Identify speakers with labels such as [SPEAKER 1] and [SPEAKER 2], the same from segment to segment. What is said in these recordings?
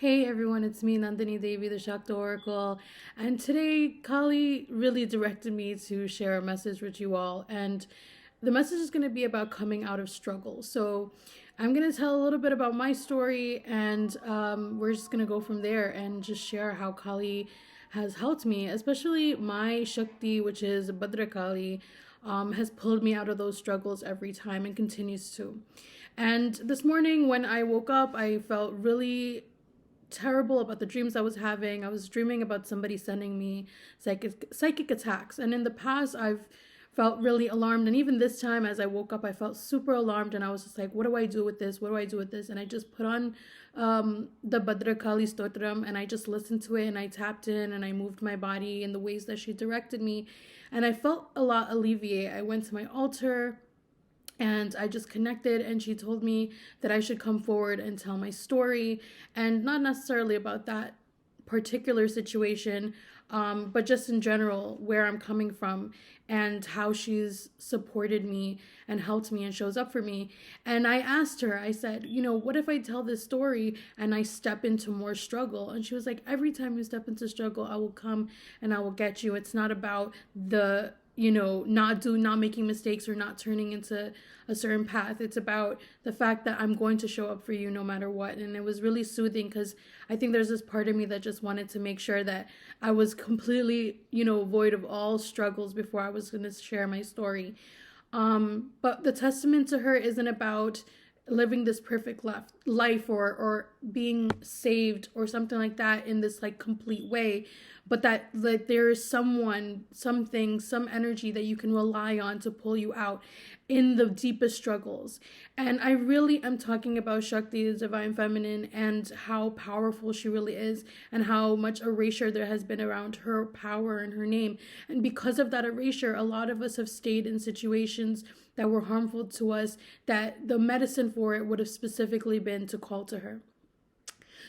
[SPEAKER 1] Hey everyone, it's me, Nandini Devi, the Shakti Oracle. And today, Kali really directed me to share a message with you all. And the message is going to be about coming out of struggle. So, I'm going to tell a little bit about my story, and we're just going to go from there and just share how Kali has helped me, especially my Shakti, which is Bhadra Kali. Has pulled me out of those struggles every time and continues to. And this morning, when I woke up, I felt really terrible about the dreams I was having. I was dreaming about somebody sending me psychic attacks. And in the past, I've felt really alarmed. And even this time, as I woke up, I felt super alarmed. And I was just like, what do I do with this? What do I do with this? And I just put on the Bhadra Kali Stotram and I just listened to it and I tapped in and I moved my body in the ways that she directed me. And I felt a lot alleviated. I went to my altar and I just connected, and she told me that I should come forward and tell my story, and not necessarily about that particular situation, but just in general, where I'm coming from and how she's supported me and helped me and shows up for me. And I asked her, I said, what if I tell this story and I step into more struggle? And she was like, every time you step into struggle, I will come and I will get you. It's not about the not making mistakes or not turning into a certain path. It's about the fact that I'm going to show up for you no matter what. And it was really soothing because I think there's this part of me that just wanted to make sure that I was completely, void of all struggles before I was going to share my story. But the testament to her isn't about living this perfect life or being saved or something like that in this like complete way, but that there is someone, something, some energy that you can rely on to pull you out in the deepest struggles. And I really am talking about Shakti, the divine feminine, and how powerful she really is and how much erasure there has been around her power and her name. And because of that erasure, a lot of us have stayed in situations that were harmful to us, that the medicine for it would have specifically been to call to her.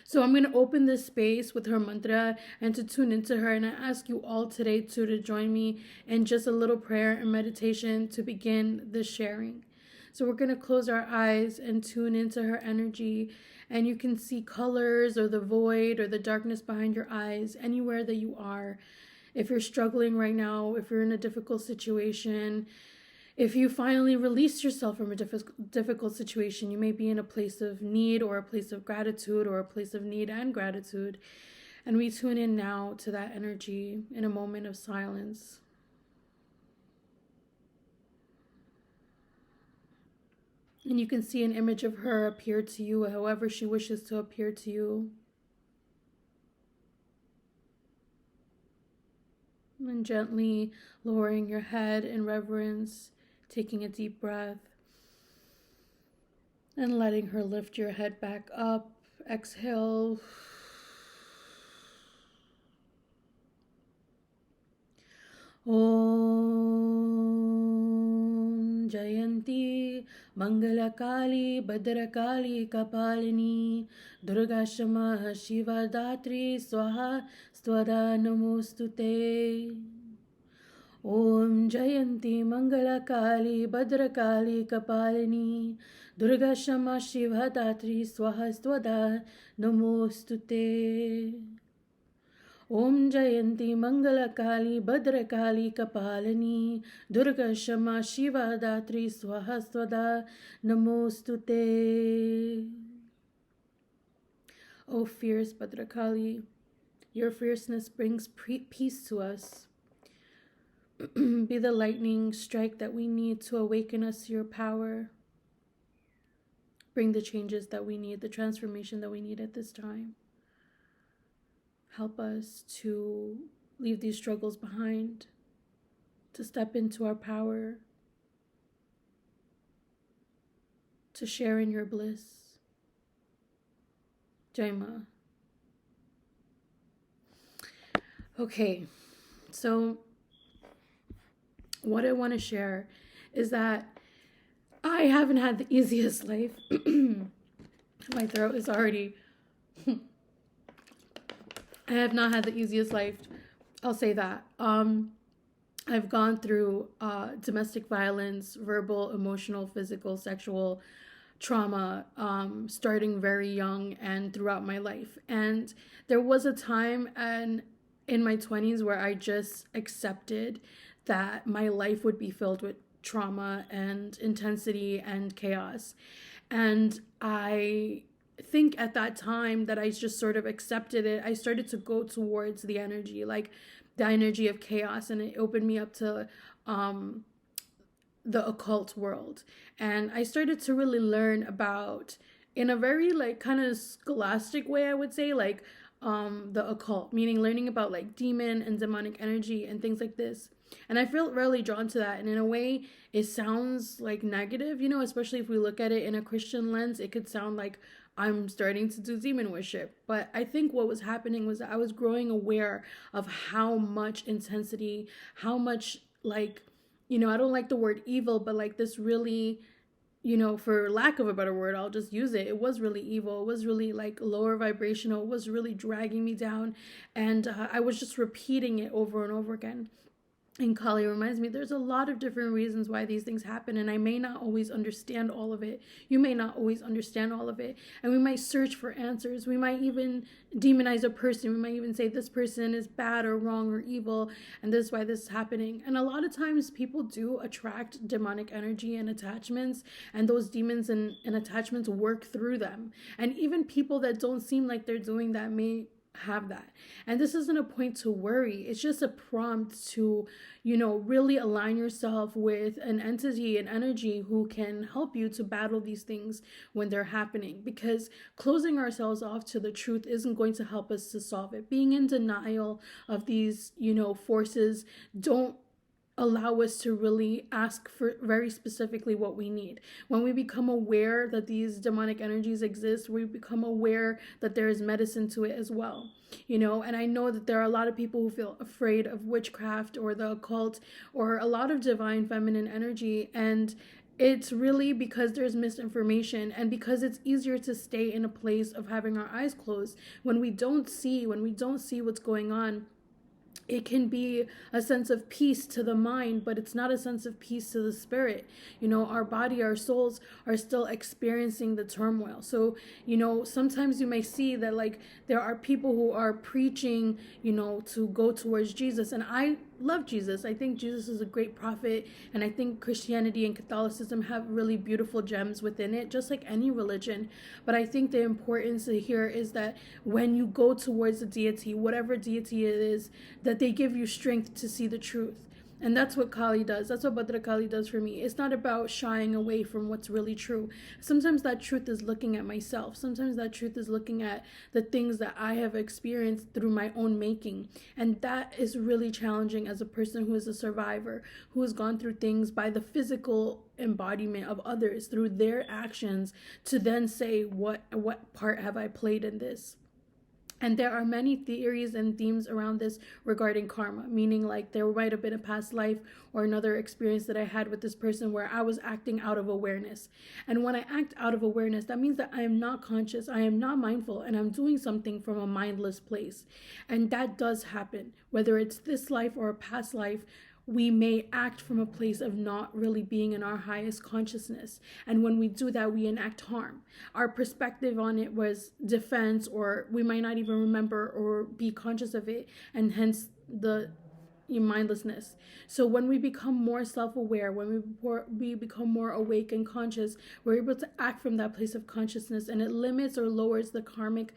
[SPEAKER 1] So I'm going to open this space with her mantra and to tune into her. And I ask you all today to join me in just a little prayer and meditation to begin the sharing. So we're going to close our eyes and tune into her energy. And you can see colors or the void or the darkness behind your eyes anywhere that you are. If you're struggling right now, if you're in a difficult situation, if you finally release yourself from a difficult situation, you may be in a place of need or a place of gratitude or a place of need and gratitude. And we tune in now to that energy in a moment of silence. And you can see an image of her appear to you however she wishes to appear to you. And gently lowering your head in reverence, taking a deep breath and letting her lift your head back up. Exhale. Om Jayanti Mangalakali Bhadrakali Kapalini Durga Shama Shiva Datri Swaha Stvada Namostute. Om Jayanti Mangalakali Bhadrakali Kapalini Durga Shama Shiva Datri Swaha Stvada Namostute. Om Jayanti Mangalakali Bhadrakali Kapalini Durga Shama Shiva Datri Swaha Stvada Namostute. O fierce Bhadrakali, your fierceness brings peace to us. Be the lightning strike that we need to awaken us to your power. Bring the changes that we need, the transformation that we need at this time. Help us to leave these struggles behind, to step into our power, to share in your bliss. Jai Ma. Okay, so what I want to share is that I haven't had the easiest life. My throat is already... I have not had the easiest life. I'll say that. I've gone through domestic violence, verbal, emotional, physical, sexual, trauma, starting very young and throughout my life. And there was a time and in my 20s where I just accepted that my life would be filled with trauma and intensity and chaos. And I think at that time that I just sort of accepted it, I started to go towards the energy, like the energy of chaos, and it opened me up to the occult world. And I started to really learn about, in a very like kind of scholastic way, I would say, like the occult, meaning learning about like demon and demonic energy and things like this. And I feel really drawn to that. And in a way, it sounds like negative, you know, especially if we look at it in a Christian lens, it could sound like I'm starting to do demon worship. But I think what was happening was that I was growing aware of how much intensity, how much like, you know, I don't like the word evil, but like this really, you know, for lack of a better word, I'll just use it. It was really evil. It was really like lower vibrational. It was really dragging me down. And I was just repeating it over and over again. And Kali reminds me there's a lot of different reasons why these things happen, and I may not always understand all of it. You may not always understand all of it, and we might search for answers. We might even demonize a person. We might even say this person is bad or wrong or evil, and this is why this is happening. And a lot of times people do attract demonic energy and attachments, and those demons and attachments work through them. And even people that don't seem like they're doing that may have that. And this isn't a point to worry. It's just a prompt to, you know, really align yourself with an entity, an energy who can help you to battle these things when they're happening. Because closing ourselves off to the truth isn't going to help us to solve it. Being in denial of these, you know, forces don't allow us to really ask for very specifically what we need. When we become aware that these demonic energies exist, we become aware that there is medicine to it as well. You know, and I know that there are a lot of people who feel afraid of witchcraft or the occult or a lot of divine feminine energy, and it's really because there's misinformation and because it's easier to stay in a place of having our eyes closed when we don't see what's going on. It can be a sense of peace to the mind, but it's not a sense of peace to the spirit. You know, our body, our souls are still experiencing the turmoil. So, you know, sometimes you may see that like there are people who are preaching, you know, to go towards Jesus. And I love Jesus. I think Jesus is a great prophet, and I think Christianity and Catholicism have really beautiful gems within it, just like any religion. But I think the importance here is that when you go towards a deity, whatever deity it is, that they give you strength to see the truth. And that's what Kali does. That's what Bhadra Kali does for me. It's not about shying away from what's really true. Sometimes that truth is looking at myself. Sometimes that truth is looking at the things that I have experienced through my own making. And that is really challenging as a person who is a survivor, who has gone through things by the physical embodiment of others, through their actions, to then say, what part have I played in this? And there are many theories and themes around this regarding karma, meaning like there might have been a past life or another experience that I had with this person where I was acting out of awareness. And when I act out of awareness, that means that I am not conscious, I am not mindful, and I'm doing something from a mindless place. And that does happen, whether it's this life or a past life. We may act from a place of not really being in our highest consciousness. And when we do that, we enact harm. Our perspective on it was defense, or we might not even remember or be conscious of it, and hence the mindlessness. So when we become more self-aware, when we become more awake and conscious, we're able to act from that place of consciousness, and it limits or lowers the karmic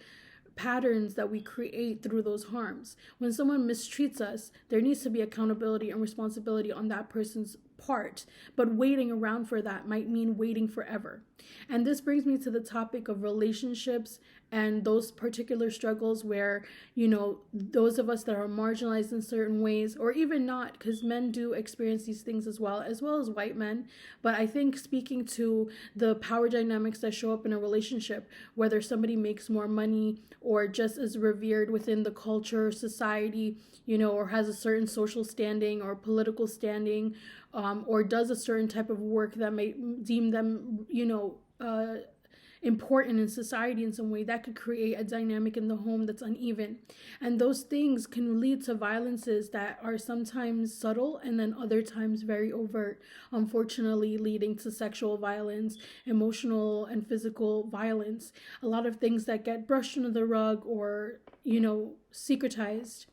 [SPEAKER 1] patterns that we create through those harms. When someone mistreats us, there needs to be accountability and responsibility on that person's part, but waiting around for that might mean waiting forever. And this brings me to the topic of relationships and those particular struggles where, you know, those of us that are marginalized in certain ways, or even not, because men do experience these things as well as white men. But I think speaking to the power dynamics that show up in a relationship, whether somebody makes more money or just is revered within the culture, society, you know, or has a certain social standing or political standing, or does a certain type of work that may deem them, you know, important in society in some way, that could create a dynamic in the home that's uneven. And those things can lead to violences that are sometimes subtle and then other times very overt, unfortunately leading to sexual violence, emotional and physical violence, a lot of things that get brushed under the rug or, secretized.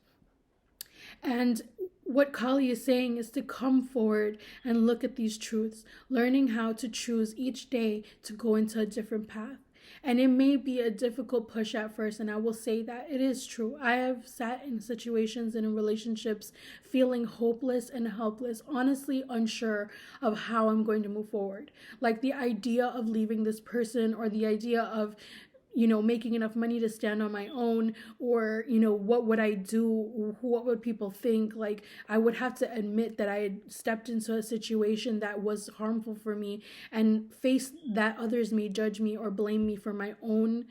[SPEAKER 1] And what Kali is saying is to come forward and look at these truths, learning how to choose each day to go into a different path. And it may be a difficult push at first, and I will say that it is true. I have sat in situations and in relationships feeling hopeless and helpless, honestly unsure of how I'm going to move forward. Like the idea of leaving this person, or the idea of making enough money to stand on my own, or, what would I do? What would people think? Like, I would have to admit that I had stepped into a situation that was harmful for me and face that others may judge me or blame me for my own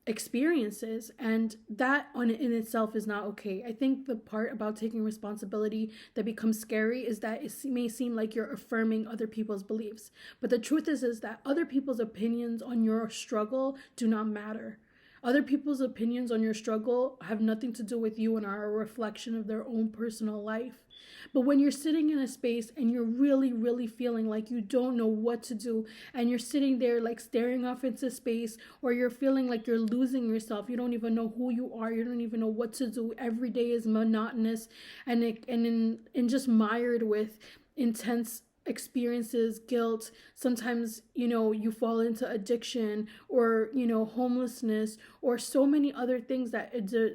[SPEAKER 1] experiences, and that in itself is not okay. I think the part about taking responsibility that becomes scary is that it may seem like you're affirming other people's beliefs, but the truth is that other people's opinions on your struggle do not matter. Other people's opinions on your struggle have nothing to do with you and are a reflection of their own personal life. But when you're sitting in a space and you're really, really feeling like you don't know what to do, and you're sitting there like staring off into space, or you're feeling like you're losing yourself, you don't even know who you are, you don't even know what to do, every day is monotonous and just mired with intense experiences, guilt, sometimes you fall into addiction, or homelessness, or so many other things that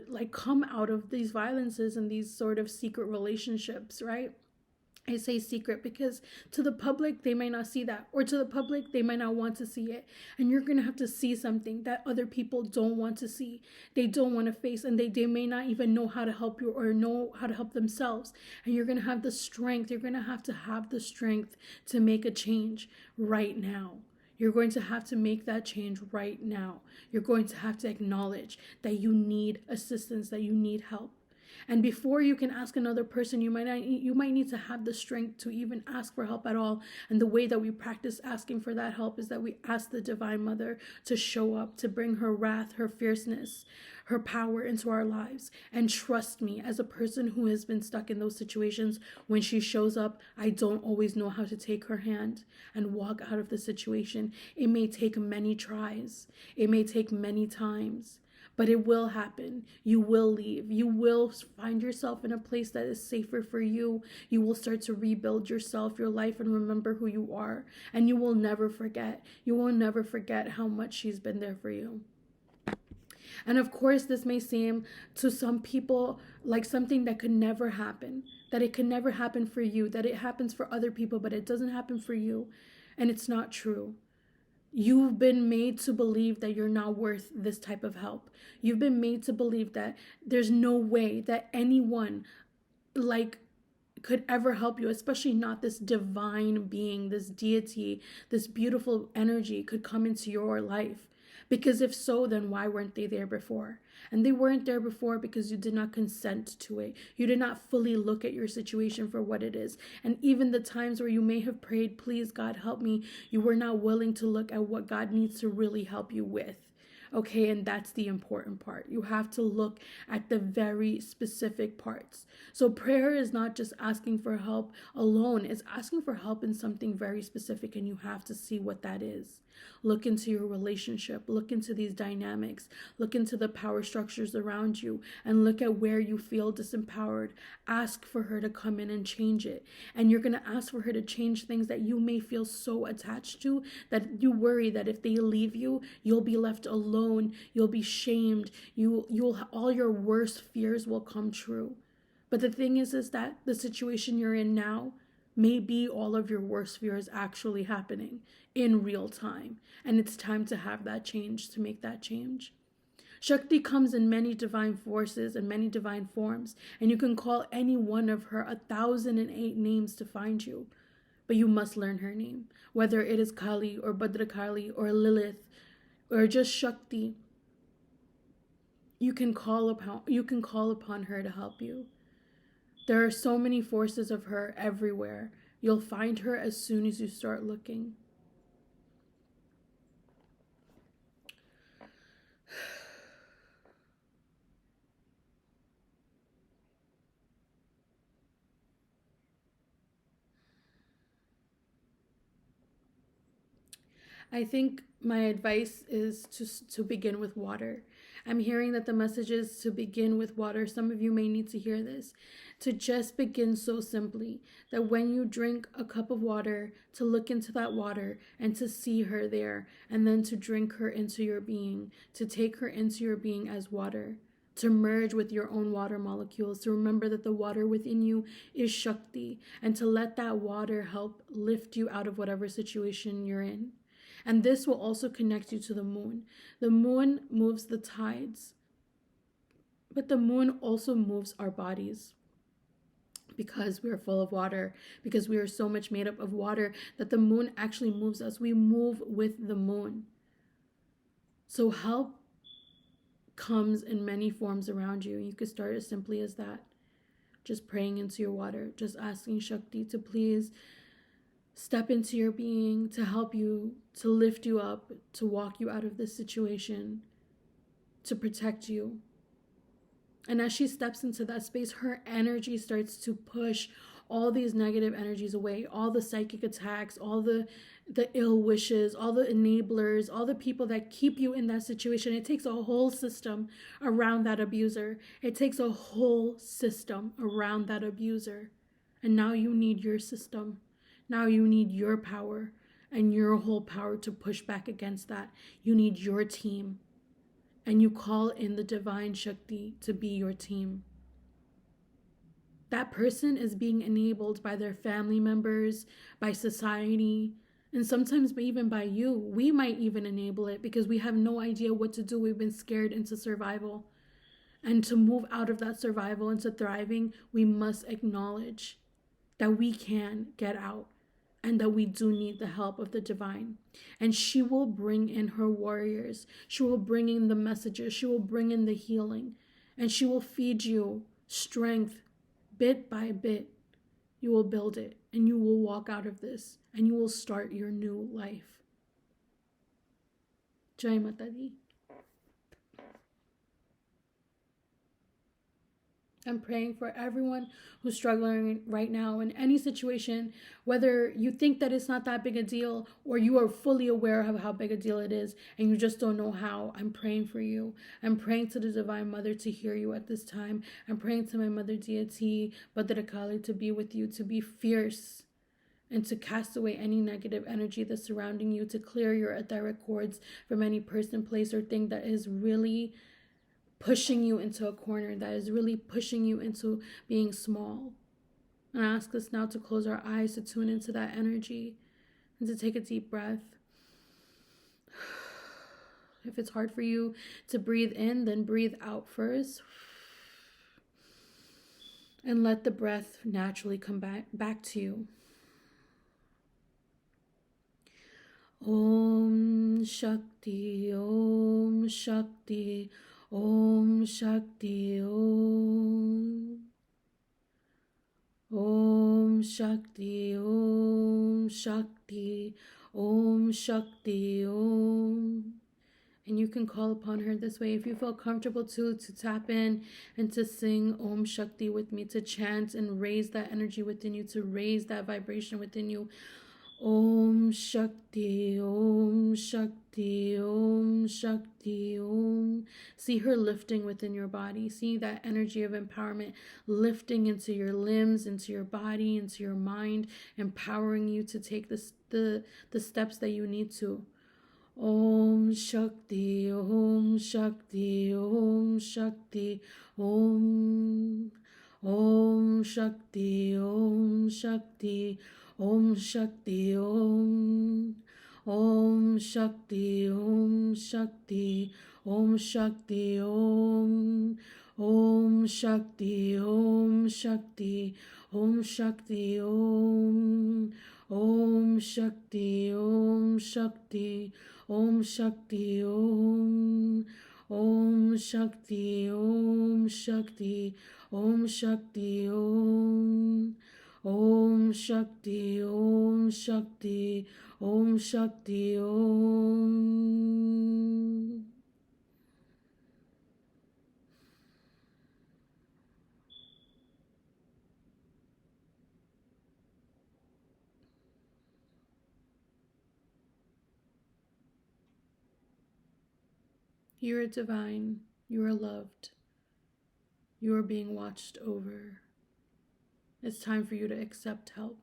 [SPEAKER 1] like come out of these violences and these sort of secret relationships, right? I say secret because to the public, they might not see that, or to the public, they might not want to see it. And you're going to have to see something that other people don't want to see. They don't want to face, and they may not even know how to help you or know how to help themselves. And you're going to have the strength. You're going to have the strength to make a change right now. You're going to have to make that change right now. You're going to have to acknowledge that you need assistance, that you need help. And before you can ask another person, you might need to have the strength to even ask for help at all. And the way that we practice asking for that help is that we ask the Divine Mother to show up, to bring her wrath, her fierceness, her power into our lives. And trust me, as a person who has been stuck in those situations, when she shows up, I don't always know how to take her hand and walk out of the situation. It may take many tries. It may take many times. But it will happen. You will leave. You will find yourself in a place that is safer for you. You will start to rebuild yourself, your life, and remember who you are. And you will never forget. You will never forget how much she's been there for you. And of course, this may seem to some people like something that could never happen, that it could never happen for you, that it happens for other people, but it doesn't happen for you. And it's not true. You've been made to believe that you're not worth this type of help. You've been made to believe that there's no way that anyone could ever help you, especially not this divine being, this deity, this beautiful energy could come into your life. Because if so, then why weren't they there before? And they weren't there before because you did not consent to it. You did not fully look at your situation for what it is. And even the times where you may have prayed, please, God, help me, you were not willing to look at what God needs to really help you with. Okay, and that's the important part. You have to look at the very specific parts. So prayer is not just asking for help alone. It's asking for help in something very specific, and you have to see what that is. Look into your relationship. Look into these dynamics. Look into the power structures around you, and look at where you feel disempowered. Ask for her to come in and change it. And you're going to ask for her to change things that you may feel so attached to that you worry that if they leave you, you'll be left alone. You'll be shamed. You'll all your worst fears will come true. But the thing is that the situation you're in now may be all of your worst fears actually happening in real time. And it's time to have that change, to make that change. Shakti comes in many divine forces and many divine forms, and you can call any one of her 1,008 names to find you. But you must learn her name, whether it is Kali or Bhadrakali or Lilith or just Shakti. You can call upon her to help you. There are so many forces of her everywhere. You'll find her as soon as you start looking. I think my advice is to begin with water. I'm hearing that the message is to begin with water. Some of you may need to hear this. To just begin so simply that when you drink a cup of water, to look into that water and to see her there, and then to drink her into your being, to take her into your being as water, to merge with your own water molecules, to remember that the water within you is Shakti, and to let that water help lift you out of whatever situation you're in. And this will also connect you to the moon. The moon moves the tides, but the moon also moves our bodies because we are full of water, because we are so much made up of water that the moon actually moves us. We move with the moon. So help comes in many forms around you. You could start as simply as that. Just praying into your water, just asking Shakti to please step into your being, to help you, to lift you up, to walk you out of this situation, to protect you. And as she steps into that space, her energy starts to push all these negative energies away, all the psychic attacks, all the ill wishes, all the enablers, all the people that keep you in that situation. It takes a whole system around that abuser. It takes a whole system around that abuser. And now you need your system. Now you need your power and your whole power to push back against that. You need your team. And you call in the divine Shakti to be your team. That person is being enabled by their family members, by society, and sometimes even by you. We might even enable it because we have no idea what to do. We've been scared into survival. And to move out of that survival into thriving, we must acknowledge that we can get out and that we do need the help of the divine. And she will bring in her warriors. She will bring in the messages. She will bring in the healing. And she will feed you strength bit by bit. You will build it and you will walk out of this and you will start your new life. Jai Mata Di. I'm praying for everyone who's struggling right now in any situation, whether you think that it's not that big a deal or you are fully aware of how big a deal it is and you just don't know how. I'm praying for you. I'm praying to the Divine Mother to hear you at this time. I'm praying to my Mother Deity, Bhadrakali, to be with you, to be fierce and to cast away any negative energy that's surrounding you, to clear your etheric cords from any person, place, or thing that is really pushing you into a corner, that is really pushing you into being small. And I ask us now to close our eyes, to tune into that energy, and to take a deep breath. If it's hard for you to breathe in, then breathe out first. And let the breath naturally come back to you. Om Shakti, Om Shakti, Om Shakti, Om. Om Shakti, Om Shakti, Om Shakti, Om. And you can call upon her this way if you feel comfortable to tap in and to sing Om Shakti with me, to chant and raise that energy within you, to raise that vibration within you. Om Shakti, Om Shakti, Om Shakti, Om. See her lifting within your body. See that energy of empowerment lifting into your limbs, into your body, into your mind, empowering you to take the steps that you need to. Om Shakti, Om Shakti, Om Shakti, Om. Om Shakti, Om Shakti, Om Shakti, Om. Om Shakti, Om Shakti, Om Shakti, Om. Om Shakti, Om Shakti, Om Shakti, Om. Om Shakti, Om Shakti, Om Shakti, Om. Om Shakti, Om Shakti, Om Shakti, Om. Om Shakti, Om Shakti, Om Shakti, Om. You are divine. You are loved. You are being watched over. It's time for you to accept help.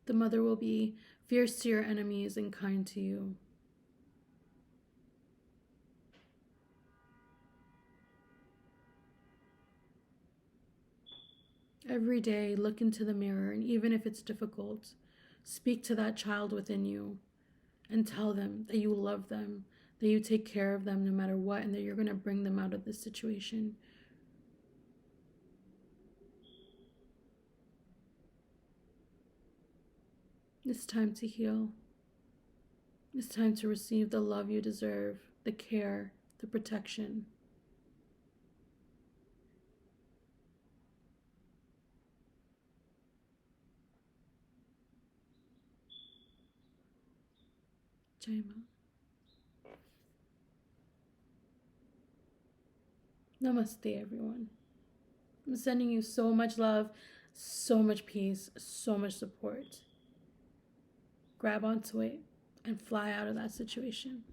[SPEAKER 1] The mother will be fierce to your enemies and kind to you. Every day, look into the mirror, and even if it's difficult, speak to that child within you and tell them that you love them, that you take care of them no matter what, and that you're going to bring them out of this situation. It's time to heal. It's time to receive the love you deserve, the care, the protection. Jaima. Namaste, everyone. I'm sending you so much love, so much peace, so much support. Grab onto it and fly out of that situation.